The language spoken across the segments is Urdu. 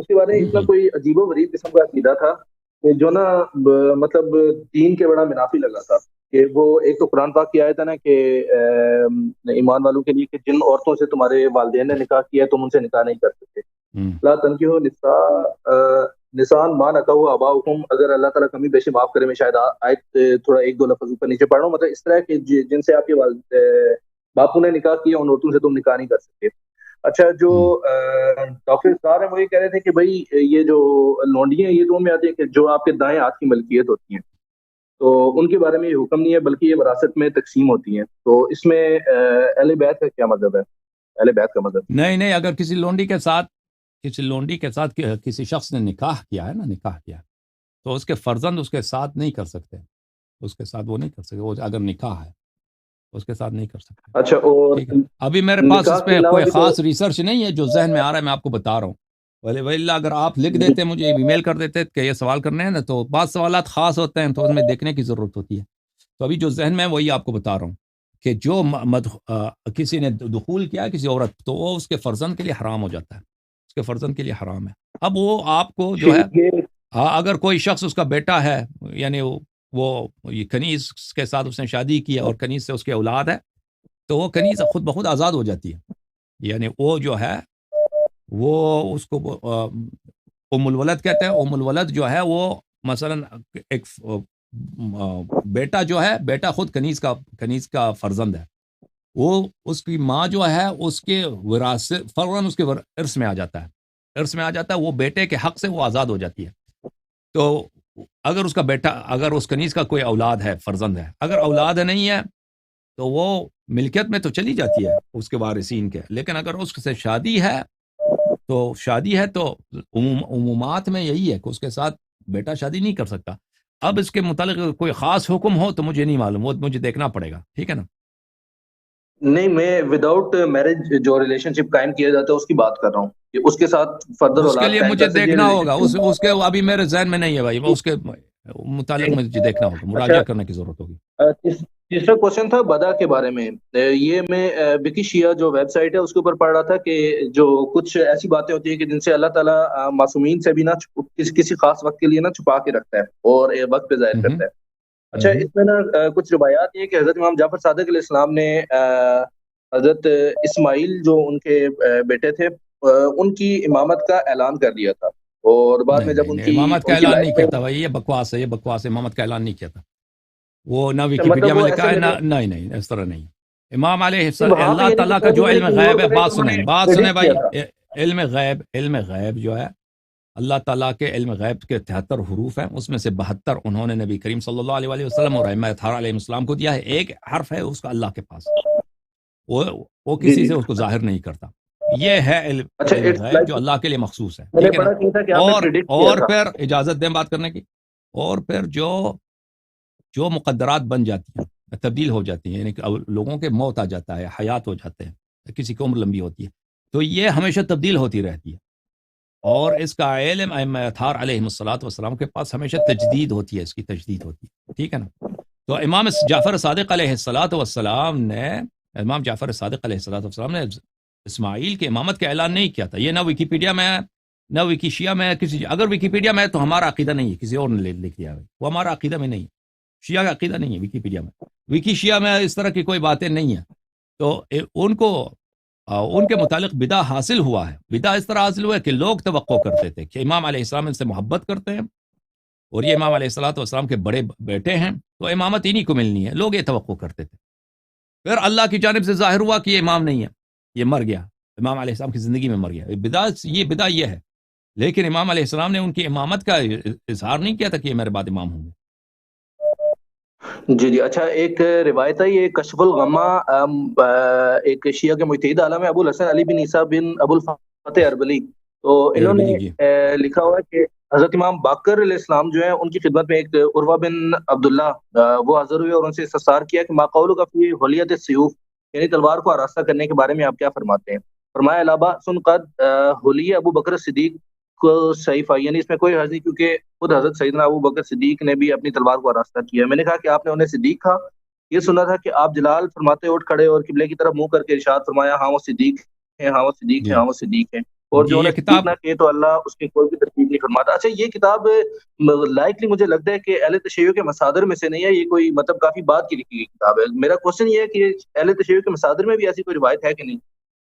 اس کے بارے میں اتنا کوئی عجیب و غریب قسم کا عقیدہ تھا کہ جو نا مطلب دین کے بڑا منافی لگا تھا کہ وہ ایک تو قرآن پاک کی آیت ہے نا کہ ایمان والوں کے لیے کہ جن عورتوں سے تمہارے والدین نے نکاح کیا ہے تم ان سے نکاح نہیں کر سکتے. لا تنکحوا نساء ما نکحوا آباؤکم. اگر اللہ تعالیٰ کمی بیشی معاف کرے, میں شاید آیت تھوڑا ایک دو لفظ اوپر نیچے پڑھ رہا ہوں, مطلب اس طرح کہ جن سے آپ کے باپو نے نکاح کیا ان عورتوں سے تم نکاح نہیں کر سکتے. اچھا, جو ڈاکٹر اسرار ہیں وہ یہ کہہ رہے تھے کہ بھائی یہ جو لونڈی ہیں یہ دو میں آتی ہیں کہ جو آپ کے دائیں ہاتھ کی ملکیت ہوتی ہیں تو ان کے بارے میں یہ حکم نہیں ہے بلکہ یہ وراثت میں تقسیم ہوتی ہیں. تو اس میں اہل بیت کا کیا مطلب ہے؟ اہل بیت کا مطلب نہیں, اگر کسی لونڈی کے ساتھ کسی شخص نے نکاح کیا ہے نا, نکاح کیا تو اس کے فرزند اس کے ساتھ نہیں کر سکتے, اس کے ساتھ وہ نہیں کر سکتے, وہ اگر نکاح ہے اس کے ساتھ نہیں کر سکتے. اچھا, اور ابھی میرے پاس اس پہ کوئی خاص ریسرچ نہیں ہے, جو ذہن میں آ رہا ہے میں آپ کو بتا رہا ہوں. ولی اگر آپ لکھ دیتے مجھے ای میل کر دیتے کہ یہ سوال کرنے ہیں نا, تو بعض سوالات خاص ہوتے ہیں تو اس میں دیکھنے کی ضرورت ہوتی ہے. تو ابھی جو ذہن میں ہے وہی آپ کو بتا رہا ہوں کہ جو کسی نے دخول کیا کسی عورت تو وہ اس کے فرزند کے لیے حرام ہو جاتا ہے, اس کے فرزند کے لیے حرام ہے. اب وہ آپ کو جو ہے اگر کوئی شخص اس کا بیٹا ہے, یعنی وہ کنیز کے ساتھ اس نے شادی کی اور کنیز سے اس کی اولاد ہے, تو وہ کنیز خود بخود آزاد ہو جاتی ہے. یعنی وہ جو ہے وہ اس کو ام الولد کہتے ہیں. ام الولد جو ہے وہ مثلا ایک بیٹا جو ہے, بیٹا خود کنیز کا فرزند ہے, وہ اس کی ماں جو ہے اس کے وراثت فوراً اس کے ارث میں آ جاتا ہے, وہ بیٹے کے حق سے وہ آزاد ہو جاتی ہے. تو اگر اس کا بیٹا, اگر اس کنیز کا کوئی اولاد ہے, فرزند ہے, اگر اولاد نہیں ہے تو وہ ملکیت میں تو چلی جاتی ہے اس کے وارثین کے, لیکن اگر اس سے شادی ہے تو عمومات میں یہی ہے کہ اس کے ساتھ بیٹا شادی نہیں کر سکتا. اب اس کے متعلق کوئی خاص حکم ہو تو مجھے نہیں معلوم, وہ مجھے دیکھنا پڑے گا, ٹھیک ہے نا. نہیں, میں وداؤٹ میرج جو ریلیشن شپ قائم کیا جاتا ہے اس کی بات کر رہا ہوں کہ اس کے ساتھ فردر اس کے اولاد لیے قائم مجھے کر سکے. دیکھنا ہوگا, اس کے ابھی میرے ذہن میں نہیں ہے بھائی, اس کے متعلق مجھے دیکھنا ہوگا, مراجعہ کرنے کی ضرورت ہوگی. تیسرا کوشچن تھا بدا کے بارے میں. یہ میں وکی شیعہ جو ویب سائٹ ہے اس کے اوپر پڑھ رہا تھا کہ جو کچھ ایسی باتیں ہوتی ہیں کہ جن سے اللہ تعالیٰ معصومین سے بھی نہ کسی خاص وقت کے لیے نہ چھپا کے رکھتا ہے اور وقت پہ ظاہر کرتا ہے. اچھا, اس میں نا کچھ روایات یہ کہ حضرت امام جعفر صادق علیہ السلام نے حضرت اسماعیل جو ان کے بیٹے تھے ان کی امامت کا اعلان کر دیا تھا, اور بعد میں جب ان کی امامت کا اعلان نہیں کیا تھا بھائی, یہ بکواس ہے, امامت کا اعلان نہیں کیا تھا. وہ نہ ویکیپیڈیا میں لکھا ہے, نہیں اس طرح نہیں. امام علیہ السلام, اللہ تعالیٰ کا جو علم غیب ہے, بات سنیں بھائی, علم غیب جو ہے اللہ تعالیٰ کے علم غیب کے 73 حروف ہیں, اس میں سے 72 انہوں نے نبی کریم صلی اللہ علیہ وسلم اور ائمہ اطہار علیہ السلام کو دیا ہے. ایک حرف ہے اس کا اللہ کے پاس, وہ کسی سے اس کو ظاہر نہیں کرتا. یہ ہے علم غیب جو اللہ کے لیے مخصوص ہے, ٹھیک ہے نا. اور پھر اجازت دیں بات کرنے کی, اور پھر جو مقدرات بن جاتی ہیں, تبدیل ہو جاتی ہیں, یعنی کہ لوگوں کے موت آ جاتا ہے, حیات ہو جاتے ہیں, کسی کی عمر لمبی ہوتی ہے, تو یہ ہمیشہ تبدیل ہوتی رہتی ہے. اور اس کا علم ائمہ اطہار علیہ السلام کے پاس ہمیشہ تجدید ہوتی ہے, اس کی تجدید ہوتی ہے, ٹھیک ہے نا. تو امام جعفر صادق علیہ السلام نے اسماعیل کے امامت کا اعلان نہیں کیا تھا. یہ نہ ویکیپیڈیا میں ہے, نہ وکی شیعہ میں ہے. اگر ویکیپیڈیا میں ہے تو ہمارا عقیدہ نہیں ہے, کسی اور نے لکھ دیا ہے, وہ ہمارا عقیدہ میں نہیں ہے, شیعہ کا عقیدہ نہیں ہے ویکیپیڈیا میں. وکی شیعہ میں اس طرح کی کوئی باتیں نہیں ہیں. تو ان کے متعلق بدعہ حاصل ہوا ہے. بدعہ اس طرح حاصل ہوا ہے کہ لوگ توقع کرتے تھے کہ امام علیہ السلام ان سے محبت کرتے ہیں اور یہ امام علیہ السلام کے بڑے بیٹے ہیں, تو امامت انہی کو ملنی ہے. لوگ یہ توقع کرتے تھے. پھر اللہ کی جانب سے ظاہر ہوا کہ یہ امام نہیں ہے, یہ مر گیا, امام علیہ السلام کی زندگی میں مر گیا. بدعہ یہ ہے. لیکن امام علیہ السلام نے ان کی امامت کا اظہار نہیں کیا تھا کہ یہ میرے بعد امام ہوں گے. جی. اچھا, ایک روایت ہے, یہ کشف الغمہ ایک شیعہ کے مجتہد عالم ہے ابو الحسن علی بن عیسیٰ بن ابو الفتح اربلی, تو انہوں نے لکھا ہوا ہے کہ حضرت امام باقر علیہ السلام جو ہیں ان کی خدمت میں ایک عروہ بن عبداللہ وہ حاضر ہوئے اور ان سے استفسار کیا کہ ما قولک فی حلیۃ السیوف, یعنی تلوار کو آراستہ کرنے کے بارے میں آپ کیا فرماتے ہیں. فرمایا الابا سن قد حلی ابو بکر صدیق کو صحیفہ, یعنی اس میں کوئی حرج نہیں کیونکہ خود حضرت سیدنا ابو بکر صدیق نے بھی اپنی تلوار کو آراستہ کیا. میں نے کہا کہ آپ نے انہیں صدیق کہا, یہ سنا تھا کہ آپ جلال فرماتے اٹھ کھڑے اور قبلے کی طرف منہ کر کے ارشاد فرمایا, ہاں وہ صدیق ہیں, ہاں وہ صدیق ہیں, ہاں وہ صدیق ہیں. اور جی جو یہ نے کتاب سیکھنا چاہیے تو اللہ اس کی کوئی بھی ترتیب نہیں فرماتا. اچھا یہ کتاب لائکلی مجھے لگتا ہے کہ اہل تشیع کے مصادر میں سے نہیں ہے, یہ کوئی مطلب کافی بعد کی لکھی گئی کتاب ہے. میرا کوشچن یہ ہے کہ اہل تشیع کے مصادر میں بھی ایسی کوئی روایت ہے کہ نہیں؟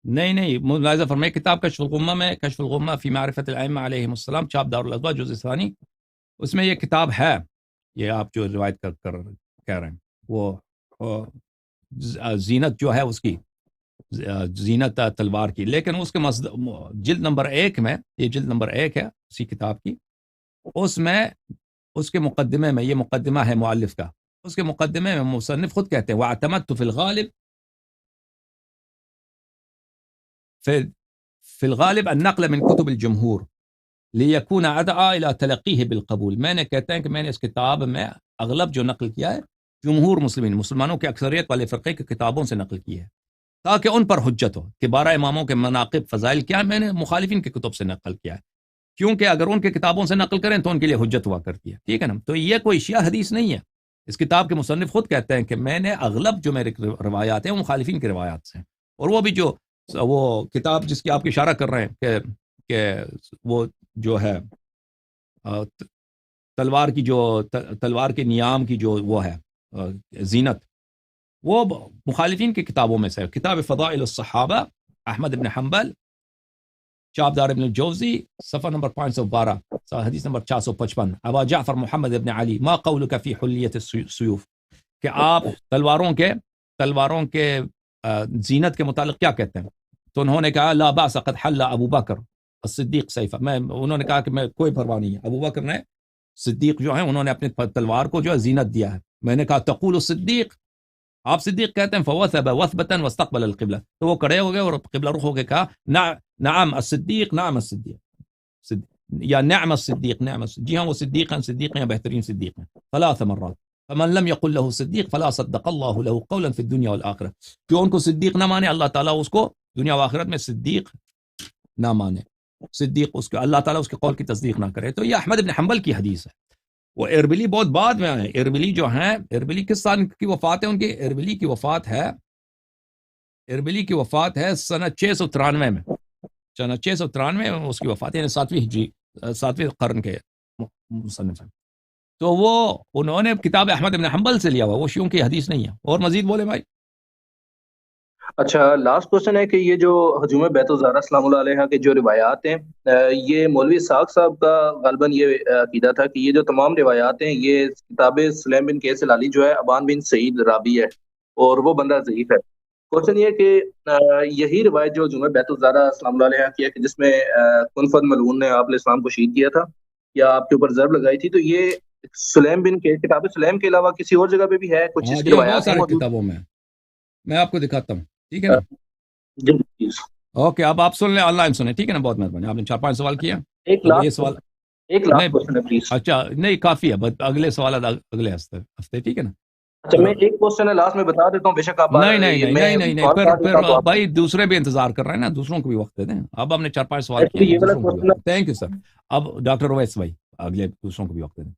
نہیں ملاحظہ فرمائے کتاب کشف الغمہ میں, کشف الغمہ فی معرفت الائمہ علیہم السلام, چھاپ دارالازوا جزء ثانی, اس میں یہ کتاب ہے. یہ آپ جو روایت کہہ رہے ہیں وہ زینت جو ہے اس کی زینت تلوار کی, لیکن اس کے جلد نمبر 1 میں, یہ جلد نمبر 1 ہے اسی کتاب کی, اس میں اس کے مقدمے میں, یہ مقدمہ ہے مؤلف کا, اس کے مقدمے میں مصنف خود کہتے ہیں وَاعْتَمَدْتُ فِي الْغَالِبِ في الغالب النقل من كتب الجمهور ليكون أدعى إلى تلقيه بالقبول. میں نے کہتے ہیں کہ میں نے اس کتاب میں اغلب جو نقل کیا ہے جمہور مسلمانوں کے اکثریت والے فرقے کی کتابوں سے نقل کی ہے تاکہ ان پر حجت ہو کہ 12 اماموں کے مناقب فضائل کیا ہے, میں نے مخالفین کی کتب سے نقل کیا ہے, کیونکہ اگر ان کے کتابوں سے نقل کریں تو ان کے لیے حجت ہوا کرتی ہے, ٹھیک ہے نا. تو یہ کوئی شیعہ حدیث نہیں ہے. اس کتاب کے مصنف خود کہتے ہیں کہ میں نے اغلب جو میرے روایات ہیں وہ مخالفین کی روایات سے ہیں, اور وہ بھی جو وہ کتاب جس کی آپ اشارہ کر رہے ہیں کہ وہ جو ہے تلوار کے نیام کی جو وہ ہے زینت, وہ مخالفین کی کتابوں میں سے. کتاب فضائل الصحابہ احمد بن حنبل, چاپ دار ابن الجوزی, صفحہ نمبر 512, حدیث نمبر 455, ابا جعفر محمد ابن علی ما قولک فی حلیت السیوف, کہ آپ تلواروں کے زینت کے متعلق کیا کہتے ہیں؟ تو انہوں نے کہا لا باس قد حل ابو بکر الصدیق سیفہ. انہوں نے کہا کہ میں کوئی پرواہ نہیں ہے, ابو بکر نے صدیق جو ہیں انہوں نے اپنے تلوار کو جو ہے زینت دیا ہے. میں نے کہا تقول الصدیق, آپ صدیق کہتے ہیں, فوثب وثبتا واستقبل القبلہ, تو وہ کھڑے ہو گئے اور قبلہ رخ ہو کے کہا نعم الصدیق, نعم الصدیق, یا نعم الصدیق, نعم الصدیق, جی ہاں وہ صدیق ہیں, بہترین صدیق ہیں. 3 مرات. فمن لم يقل له صدیق فلا صدق الله له قولا في الدنيا والآخرة, جو ان کو صدیق نہ مانے اللہ تعالیٰ اس کو دنیا و آخرت میں صدیق نہ مانے, صدیق اس کو اللہ تعالیٰ اس کے قول کی تصدیق نہ کرے. تو یہ احمد بن حنبل کی حدیث ہے. وہ اربلی بہت بعد میں آئے. اربلی جو ہیں, اربلی کس سال کی وفات ہے ان کی؟ اربلی کی وفات ہے سنہ 693 میں, سنہ 693 میں اس کی وفات ہے, یعنی 7ویں قرن کے مصنف ہیں. تو وہ انہوں نے کتاب احمد بن حنبل سے لیا ہوا, وہ شیعوں کی حدیث نہیں ہے. اور مزید بولے بھائی. اچھا لاسٹ کوشچن ہے کہ یہ جو ہجوم بیت الزہرا سلام اللہ علیہا کے جو روایات ہیں, یہ مولوی اسحاق صاحب کا غالباً یہ عقیدہ تھا کہ یہ جو تمام روایات ہیں یہ کتاب سلیم بن قیس العلی جو ہے ابان بن سعید رابی ہے اور وہ بندہ ضعیف ہے. کوشچن یہ کہ یہی روایت جو ہجوم بیت الزہرا سلام اللہ علیہا کی ہے کہ جس میں کن فد ملعون نے آپ علیہ السلام کو شہید کیا تھا یا آپ کے اوپر ضرب لگائی تھی, تو یہ سلیم بن قیس کتاب سلیم کے علاوہ کسی اور جگہ پہ بھی ہے کچھ اس کی جی بہت روایات ہیں سارے موجود؟ کتابوں میں آپ کو دکھاتا ہوں, ٹھیک ہے نا. جی پلیز. اوکے, اب آپ سن لیں, آن لائن سنیں, ٹھیک ہے نا. بہت مہربانی, آپ نے 4-5 سوال کیا. ایک اب یہ لاسٹ سوال کوشچن ہے نہیں, پلیز. اچھا نہیں کافی ہے, بس اگلے سوال اگلے ہفتے, ٹھیک ہے نا. اچھا میں ایک کوشچن ہے لاسٹ میں بتا دیتا ہوں, بے شک آپ نہیں, پھر بھائی دوسرے بھی انتظار کر رہے ہیں نا, دوسروں کو بھی وقت دے دیں. اب ہم نے 4-5 سوال کیے ہیں, دوسروں کو بھی وقت. Thank you sir. اب ڈاکٹر اویس بھائی اگلے دوسروں کو بھی وقت دیں.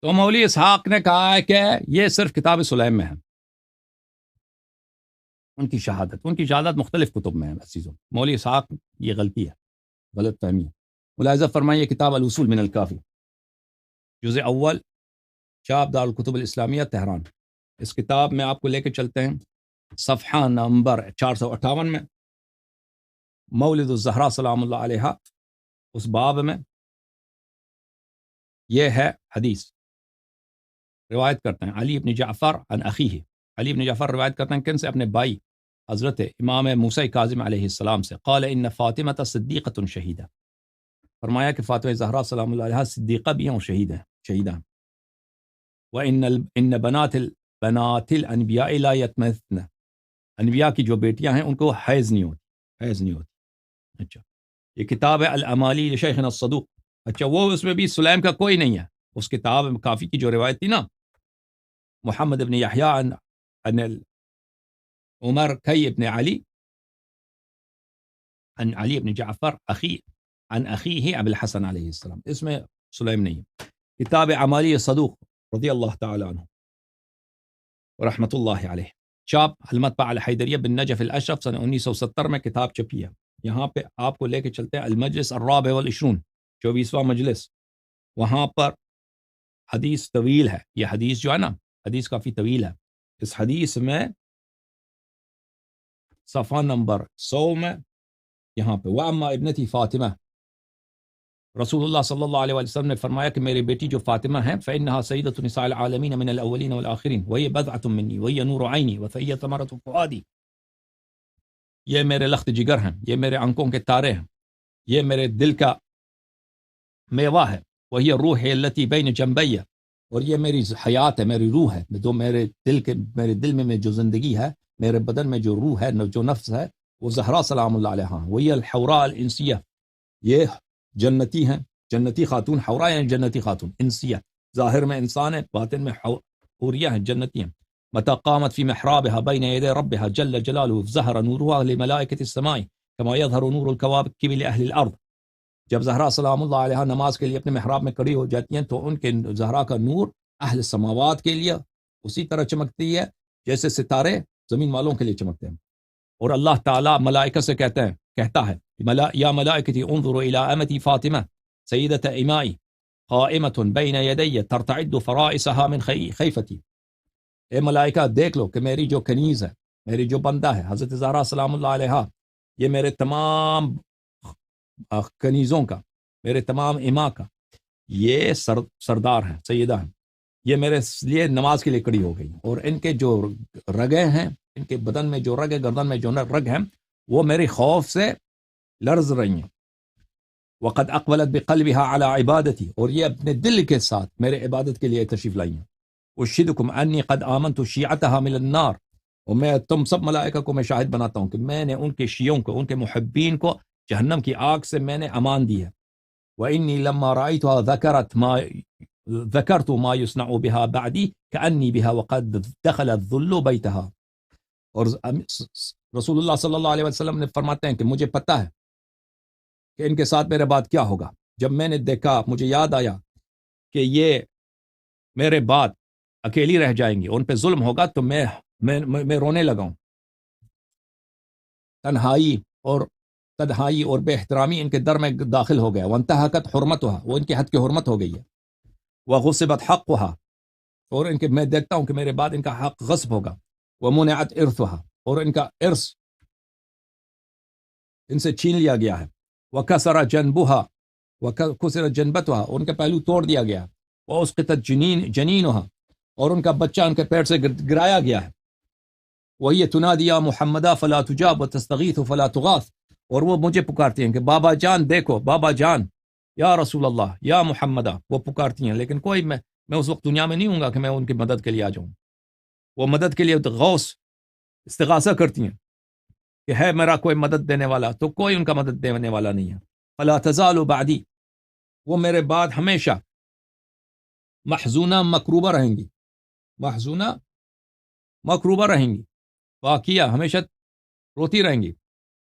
تو مولوی اسحاق نے کہا ہے کہ یہ صرف کتاب سلیم میں ہے. ان کی شہادت مختلف کتب میں ہے. عزیزوں, مولوی اسحاق یہ غلطی ہے, غلط فہمی ہے. ملاحظہ فرمائیے کتاب الاصول من الکافی, جزء اول, چاپ دار الکتب الاسلامیہ تہران. اس کتاب میں آپ کو لے کے چلتے ہیں صفحہ نمبر 458 میں, مولد الزہرا سلام اللہ علیہا, اس باب میں یہ ہے حدیث. روایت کرتے ہیں علی بن جعفر عن اخیہ, علی بن جعفر روایت کرتے ہیں کن سے؟ اپنے بھائی حضرت امام موسیٰ کاظم علیہ السلام سے. قال ان فاطمہ صدیقۃ شہیدہ, فرمایا کہ فاطمہ زہرا سلام اللہ علیہا صدیقہ بھی ہیں اور شہیدہ ہیں. وان بنات الانبیاء لا یتمثن, انبیاء کی جو بیٹیاں ہیں ان کو حیض نہیں ہوتی. اچھا یہ کتاب ہے الامالی لشیخنا الصدوق. اچھا وہ اس میں بھی سلیم کا کوئی نہیں ہے. اس کتاب کافی کی جو روایت تھی نا، محمد ابن یحییٰ عن عمر کئی ابن علی عن علی ابن جعفر اخی عن اخیہ ابی الحسن علیہ السلام، اس میں سلیم نہیں ہے. کتاب عمالی صدوق رضی اللہ تعالی عنہ ورحمۃ اللہ علیہ، چاپ المطبع الحیدریہ بن نجف الاشرف سنہ 1970 میں کتاب چھپی ہے. یہاں پہ آپ کو لے کے چلتے ہیں المجلس الرابع والعشرون، 24واں مجلس. وہاں پر حدیث طویل ہے. یہ حدیث جو ہے نا، حدیث کافی طویل ہے. اس حدیث میں صفحہ نمبر 100 میں یہاں پہ وَأَمَّا ابنتی فاطمہ، رسول اللہ صلی اللہ علیہ وسلم نے فرمایا کہ میری بیٹی جو فاطمہ ہے فإنها سیدۃ نساء العالمین من الاولین والآخرین وہی بضعۃ منی وہی نور عینی وفی ثمرۃ فؤادی. یہ میرے لخت جگر ہیں، یہ میرے آنکھوں کے تارے ہیں، یہ میرے دل کا میوہ ہے. وہی روح التی بین جنبی، اور یہ میری حیات ہے، میری روح ہے. جو میرے دل میں جو زندگی ہے، میرے بدن میں جو روح ہے، جو نفس ہے، وہ زہرا سلام اللہ علیہا. وہی الحوراء الانسیہ، یہ جنتی ہیں، جنتی خاتون. حورا یعنی جنتی خاتون، انسیہ ظاہر میں انسان ہے، باطن میں حوریہ ہیں، جنتی ہیں. متى قامت في محرابها بين يدي ربها جل جلاله ظهر نورها لملائكة السماء كما يظهر نور الكواكب لأهل الأرض. جب زہرا سلام اللہ علیہ نماز کے لیے اپنے محراب میں کھڑی ہو جاتی ہیں تو ان کے زہرا کا نور اہل سماوات کے لیے اسی طرح چمکتی ہے جیسے ستارے زمین والوں کے لیے چمکتے ہیں. اور اللہ تعالیٰ ملائکہ سے کہتا ہے یا ملائکتی انظروا الى امتی فاطمہ سیدۃ امائی قائمۃ بین یدی ترتعد فرائسها من خیفتی. اے ملائکہ دیکھ لو کہ میری جو کنیز ہے، میری جو بندہ ہے حضرت زہرا سلام اللہ علیہ، یہ میرے تمام کنیزوں کا، میرے تمام اماں کا یہ سردار ہیں، سیدہ ہیں. یہ میرے لیے نماز کے لیے کھڑی ہو گئی، اور ان کے جو رگیں ہیں، ان کے بدن میں جو رگ ہے، گردن میں جو رگ ہیں، وہ میری خوف سے لرز رہی ہیں. وقد اقبلت بقلبها على عبادتی، اور یہ اپنے دل کے ساتھ میرے عبادت کے لیے تشریف لائی ہیں. اشہدکم انی قد آمنت شیعتها من النار، اور میں تم سب ملائکہ کو میں شاہد بناتا ہوں کہ میں نے ان کے شیعوں کو، ان کے محبین کو جہنم کی آگ سے میں نے امان دی ہے. وانی لما رأیتها ذکرت ما يصنع بها بعدی کأنی بها وقد دخل الذل بیتها. اور رسول اللہ صلی اللہ علیہ وسلم نے فرماتے ہیں کہ مجھے پتہ ہے کہ ان کے ساتھ میرے بعد کیا ہوگا. جب میں نے دیکھا، مجھے یاد آیا کہ یہ میرے بعد اکیلی رہ جائیں گی، ان پہ ظلم ہوگا، تو میں رونے لگا ہوں. تنہائی اور بے احترامی ان کے در میں داخل ہو گیا. وانتہکت حرمتها، وہ ان کے حد کی حرمت ہو گئی ہے. وغصبت حقها، اور ان کے میں دیکھتا ہوں کہ میرے بعد ان کا حق غصب ہوگا. ومنعت ارثها، اور ان کا ارث ان سے چھین لیا گیا ہے. وکسر جنبتها، اور ان کا پہلو توڑ دیا گیا. واسقطت جنینها، اور ان کا بچہ ان کے پیر سے گرایا گیا ہے. وہی تنادی یا محمدہ فلا تجاب وتستغیث فلا تغاث، اور وہ مجھے پکارتی ہیں کہ بابا جان دیکھو، بابا جان، یا رسول اللہ، یا محمدہ. وہ پکارتی ہیں، لیکن کوئی میں اس وقت دنیا میں نہیں ہوں گا کہ میں ان کی مدد کے لیے آ جاؤں. وہ مدد کے لیے غوث استغاثہ کرتی ہیں کہ ہے میرا کوئی مدد دینے والا، تو کوئی ان کا مدد دینے والا نہیں ہے. فلا تزال بعدی، وہ میرے بعد ہمیشہ محزونہ مکروبہ رہیں گی، محزونہ مکروبہ رہیں گی، واقعہ ہمیشہ روتی رہیں گی.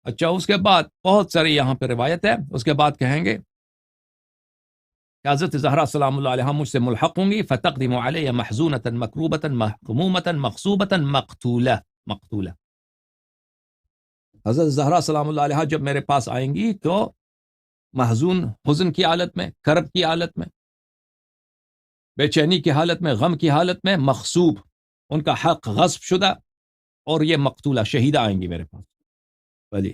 اچھا اس کے بعد بہت ساری یہاں پہ روایت ہے. اس کے بعد کہیں گے کہ حضرت زہرا سلام اللہ علیہ مجھ سے ملحق ہوں گی. فتقدم علیہ محزونۃ مکروبۃ مہمومۃ مغصوبۃ مقتولہ. حضرت زہرا سلام اللہ علیہ جب میرے پاس آئیں گی تو محزون، حزن کی حالت میں، کرب کی حالت میں، بے چینی کی حالت میں، غم کی حالت میں، مغصوب، ان کا حق غصب شدہ، اور یہ مقتولہ، شہیدہ آئیں گی میرے پاس. بلی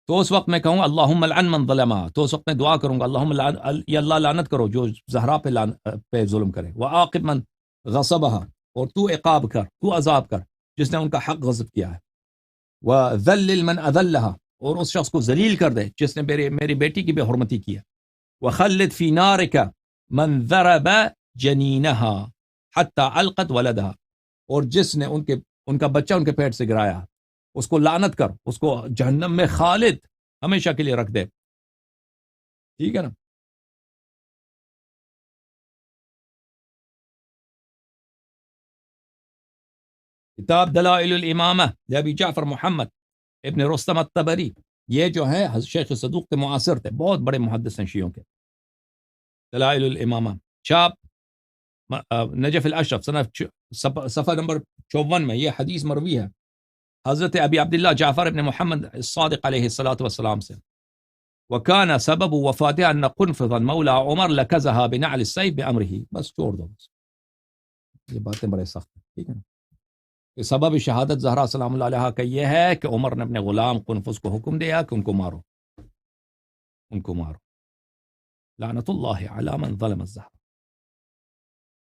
تو اس وقت میں کہوں اللہم لعن من ظلمہ، تو اس وقت میں دعا کروں گا اللہم یا اللہ لعنت کرو جو زہرا پہ ظلم کرے. وعاقب من غصبہ، اور تو عقاب کر، تو عذاب کر جس نے ان کا حق غصب کیا ہے. وذلل من اذلہا، اور اس شخص کو ذلیل کر دے جس نے میری بیٹی کی بے حرمتی کی ہے. وخلد فی نارک من ضرب جنینہا حتی علقت ولدہا، اور جس نے ان کا بچہ ان کے پیٹ سے گرایا، اس کو لعنت کر، اس کو جہنم میں خالد ہمیشہ کے لیے رکھ دے، ٹھیک ہے نا؟ کتاب دلائل الامامہ ابی جعفر محمد ابن رستم الطبری، یہ جو ہے شیخ صدوق کے معاصر تھے، بہت بڑے محدث ہیں شیعوں کے. دلائل الامامہ چھاپ نجف الاشرف صفحہ نمبر 54 میں یہ حدیث مروی ہے حضرت ابی عبداللہ جعفر ابن محمد الصادق علیہ الصلاۃ والسلام سے. وكان سبب وفاته ان قنفذا مولى عمر لكزها بنعل السيف بامره. بس چھوڑ دو، بس یہ باتیں بڑے سخت ہیں، ٹھیک ہے نا؟ کہ سبب شہادت زہرا سلام اللہ علیہا کا یہ ہے کہ عمر نے اپنے غلام قنفذ کو حکم دیا کہ ان کو مارو، ان کو مارو. لعنت اللہ علی من ظلم الزہرا.